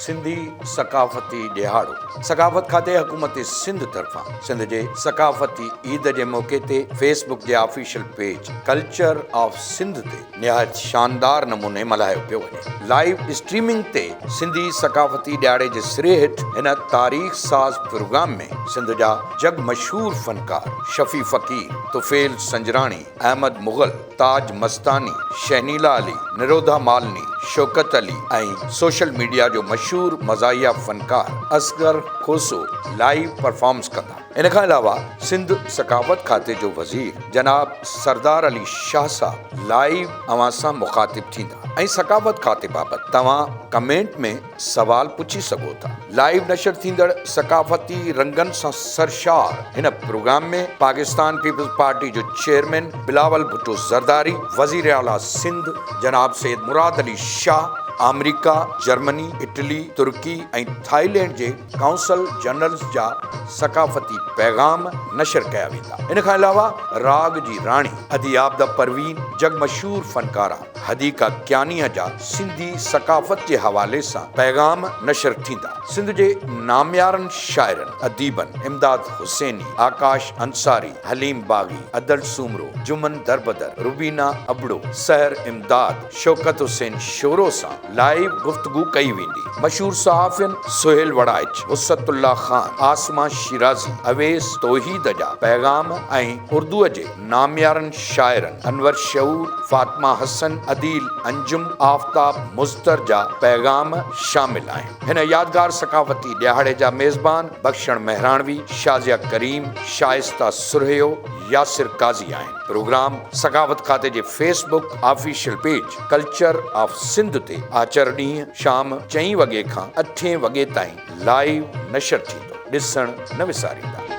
सिंधी सकाफ़ती ॾियारो। सकाफ़त खाते हुकूमत सिंध तरफ़ां सिंध जे सकाफ़ती ईद जे मौक़े ते फेसबुक जे official page culture of Sindh ते निहायत शानदार नमूने मल्हायो पियो वञे। लाइव स्ट्रीमिंग ते सिंधी सकाफ़ती ॾियारे जे सिरे हेठि हिन तारीख़ साज़ प्रोग्राम में सिंध जा जग मशहूर फनकार शफ़ी फ़कीर, तुफ़ैल संजराणी, अहमद मुग़ल, ताज मस्तानी, शहनीला अली, निरोधा मालनी, शौकत अली ऐं सोशल मीडिया जो मशहूर मज़ाहिया फनकार असगर खोसो लाइव परफॉर्मेंस कंदा। इन खां अलावा सिंध सकाफ़त खाते जो वज़ीर जनाब सरदार अली शाह साहब लाइव अवां सां मुख़ातिब थींदा ऐं सकाफ़त खाते बाबति तव्हां कमेंट में सवाल पुछी सघो था। लाइव नशर थींदड़ सकाफ़ती रंगनि सां सरशार हिन प्रोग्राम में पाकिस्तान पीपल्स पार्टी जो चेयरमैन बिलावल भुट्टो ज़रदारी, वज़ीर आला सिंध जनाब Syed Murad Ali Shah, America, Germany, Italy, Turkey ऐं थाईलैंड जे काउंसल जनरल्स जा सकाफ़ती पैगाम नशर कया वेंदा। इन खां अलावा राग जी राणी अदियाबदा परवीन, जग मशहूर फनकारा हदीका कियानीअ जा सिंधी सकाफ़त जे हवाले सां पैगाम नशर थींदा। सिंध जे नामयारनि शाइरनि अदीबनि इमदाद हुसैनी, आकाश अंसारी, हलीम बाग़ी, अदल सूमरो, जुमन दरबदर, रुबीना अबड़ो, सहर इमदाद, शौकत हुसैन शोरो सां लाइव गुफ्तगू कई वेंदी। मशहूर सहाफ़ियनि सुहेल वड़ाइच, वसतुल्ला खान, आसमा शिराज़ी, अवेस तौहीद जा पैगाम ऐं उर्दूअ जे नामयारनि शाइरनि अनवर शऊर, फातिमा हसन, अदील अंजुम, आफ़ताब मुज़्तर जा पैगाम शामिल आहिनि। हिन यादगार सकाफ़ती ॾियारे जा मेज़बान बख़्शण मेहराणवी, शाज़िया करीम, शाइस्ता सुरहियो, यासिर काज़ी आहिनि। प्रोग्राम सकाफ़त खाते जे Facebook official page culture of Sindh ते आचर ॾींहुं शाम 4 वॻे खां 8 वॻे ताईं लाइव नशर थींदो। ॾिसण न विसारींदा।